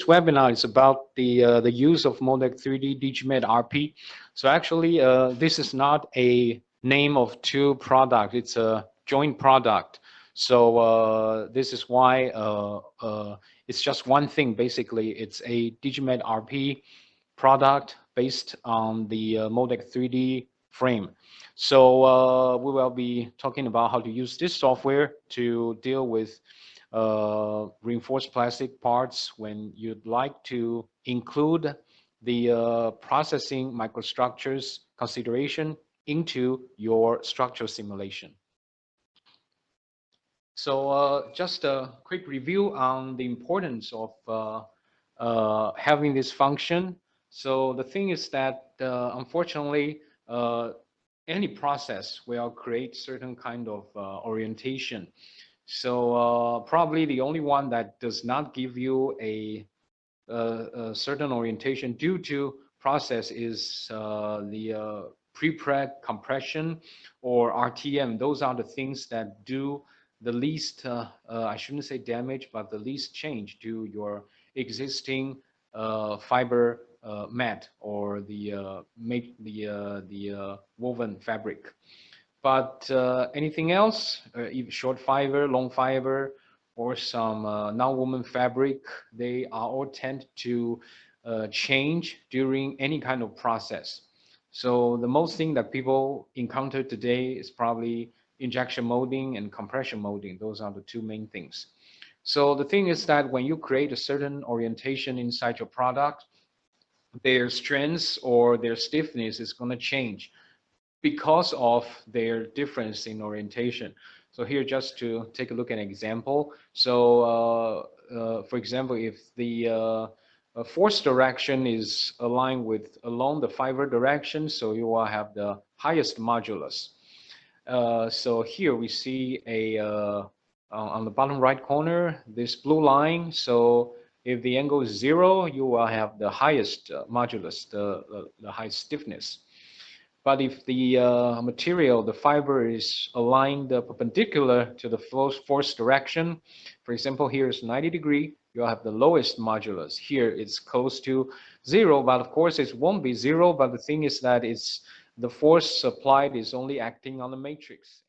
webinar is about the use of Moldex3D Digimat-RP. So actually, this is not a name of two products. It's a joint product. So this is why it's just one thing. Basically, it's a Digimat-RP product based on the Moldex3D frame. So we will be talking about how to use this software to deal with reinforced plastic parts when you'd like to include the processing microstructures consideration into your structural simulation. So just a quick review on the importance of having this function. So the thing is that unfortunately, any process will create certain kind of orientation. So probably the only one that does not give you a certain orientation due to process is the pre-preg compression or RTM. Those are the things that do the least, I shouldn't say damage, but the least change to your existing fiber mat or the woven fabric. But anything else, even short fiber, long fiber, or some non-woven fabric, they are all tend to change during any kind of process. So the most thing that people encounter today is probably injection molding and compression molding. Those are the two main things. So the thing is that when you create a certain orientation inside your product, their strength or their stiffness is going to change because of their difference in orientation. So here, just to take a look at an example. So for example, if the force direction is aligned with along the fiber direction, so you will have the highest modulus. So here we see a on the bottom right corner, this blue line. So if the angle is 0, you will have the highest modulus, the highest stiffness. But if the material, the fiber is aligned perpendicular to the force direction, for example, here is 90 degree, you'll have the lowest modulus. Here it's close to 0, but of course it won't be 0. But the thing is that it's the force applied is only acting on the matrix.